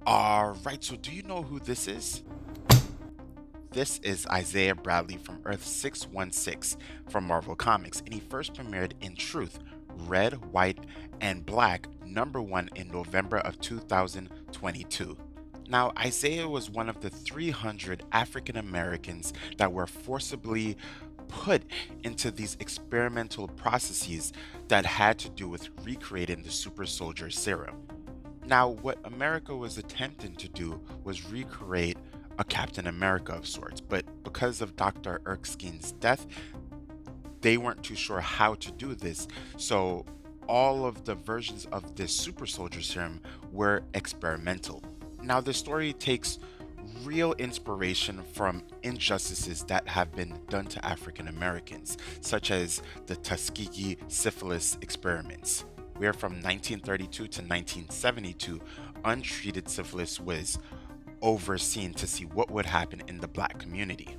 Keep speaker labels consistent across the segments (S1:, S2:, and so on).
S1: Alright, so do you know who this is? This is Isaiah Bradley from Earth 616 from Marvel Comics, and he first premiered in Truth, Red, White, and Black, #1 in November of 2022. Now, Isaiah was one of the 300 African Americans that were forcibly put into these experimental processes that had to do with recreating the super soldier serum. Now, what America was attempting to do was recreate a Captain America of sorts, but because of Dr. Erskine's death, they weren't too sure how to do this. So, all of the versions of this super soldier serum were experimental. Now, the story takes real inspiration from injustices that have been done to African Americans, such as the Tuskegee syphilis experiments, where from 1932 to 1972, untreated syphilis was overseen to see what would happen in the black community,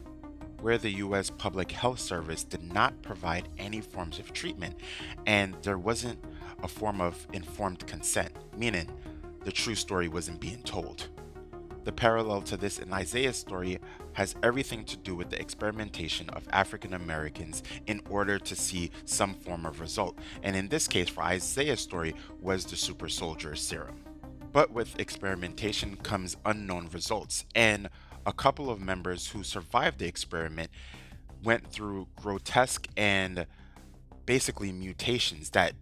S1: where the US Public Health Service did not provide any forms of treatment and there wasn't a form of informed consent, meaning the true story wasn't being told. The parallel to this in Isaiah's story has everything to do with the experimentation of African Americans in order to see some form of result. And in this case, for Isaiah's story, was the super soldier serum. But with experimentation comes unknown results, and a couple of members who survived the experiment went through grotesque and basically mutations that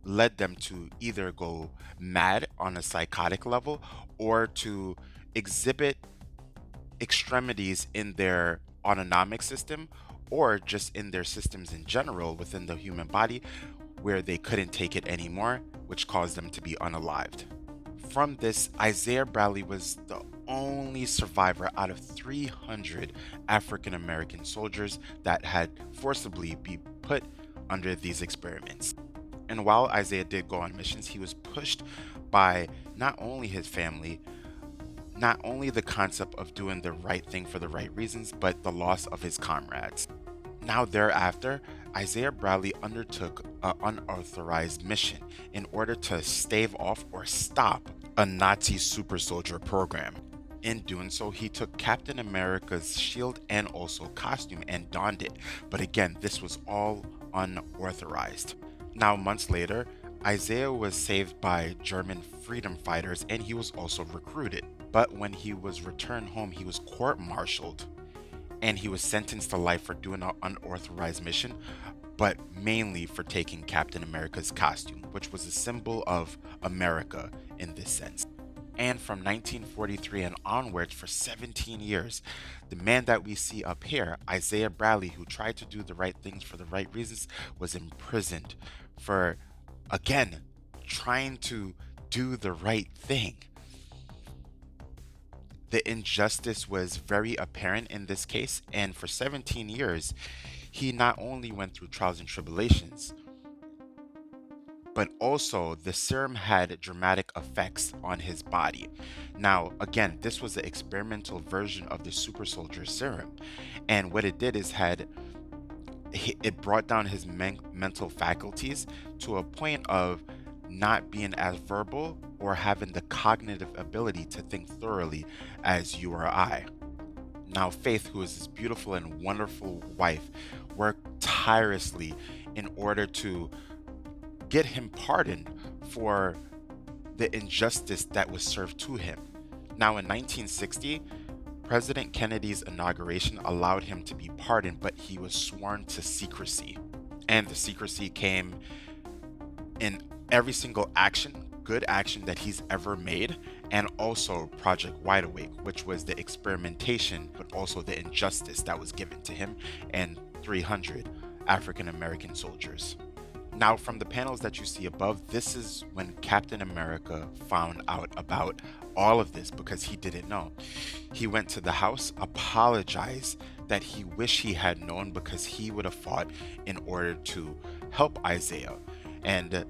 S1: led them to either go mad on a psychotic level or to exhibit extremities in their autonomic system or just in their systems in general within the human body where they couldn't take it anymore, which caused them to be unalived. From this, Isaiah Bradley was the only survivor out of 300 African American soldiers that had forcibly been put under these experiments. And while Isaiah did go on missions, he was pushed by not only his family, not only the concept of doing the right thing for the right reasons, but the loss of his comrades. Now, thereafter, Isaiah Bradley undertook an unauthorized mission in order to stave off or stop a Nazi super soldier program. In doing so, he took Captain America's shield and also costume and donned it, but again, this was all unauthorized. Now, months later, Isaiah was saved by German freedom fighters and he was also recruited. But when he was returned home, he was court-martialed and he was sentenced to life for doing an unauthorized mission, but mainly for taking Captain America's costume, which was a symbol of America in this sense. And from 1943 and onwards, for 17 years, the man that we see up here, Isaiah Bradley, who tried to do the right things for the right reasons, was imprisoned for, again, trying to do the right thing. The injustice was very apparent in this case, and for 17 years, he not only went through trials and tribulations, but also the serum had dramatic effects on his body. Now, again, this was the experimental version of the super soldier serum, and what it did is it brought down his mental faculties to a point of not being as verbal or having the cognitive ability to think thoroughly as you or I. Now, Faith, who is his beautiful and wonderful wife, worked tirelessly in order to get him pardoned for the injustice that was served to him. Now, in 1960, President Kennedy's inauguration allowed him to be pardoned, but he was sworn to secrecy. And the secrecy came in every single good action that he's ever made, and also Project Wide Awake, which was the experimentation, but also the injustice that was given to him and 300 African American soldiers. Now, from the panels that you see above, this is when Captain America found out about all of this because he didn't know. He went to the house, apologized that he wished he had known because he would have fought in order to help Isaiah. And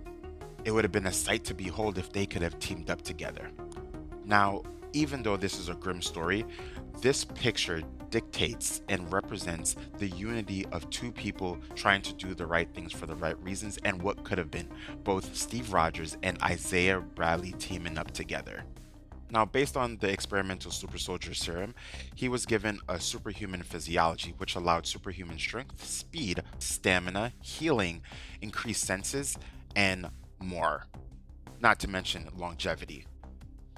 S1: it would have been a sight to behold if they could have teamed up together. Now, even though this is a grim story, this picture dictates and represents the unity of two people trying to do the right things for the right reasons and what could have been both Steve Rogers and Isaiah Bradley teaming up together. Now, based on the experimental super soldier serum, he was given a superhuman physiology, which allowed superhuman strength, speed, stamina, healing, increased senses, and more, not to mention longevity.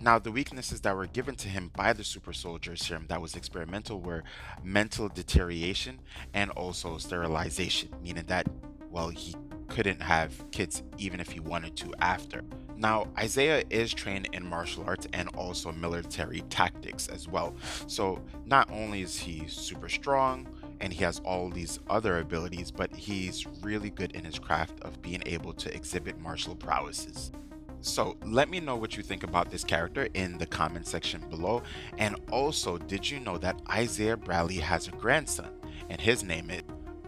S1: Now, the weaknesses that were given to him by the super soldier serum that was experimental were mental deterioration and also sterilization, meaning that, well, he couldn't have kids even if he wanted to after. Now, Isaiah is trained in martial arts and also military tactics as well. So, not only is he super strong and he has all these other abilities, but he's really good in his craft of being able to exhibit martial prowesses. So let me know what you think about this character in the comment section below. And also, did you know that Isaiah Bradley has a grandson and his name is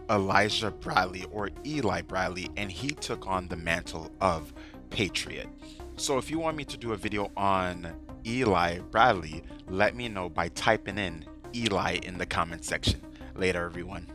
S1: Elijah Bradley or Eli Bradley, and he took on the mantle of Patriot. So if you want me to do a video on Eli Bradley, let me know by typing in Eli in the comment section. Later, everyone.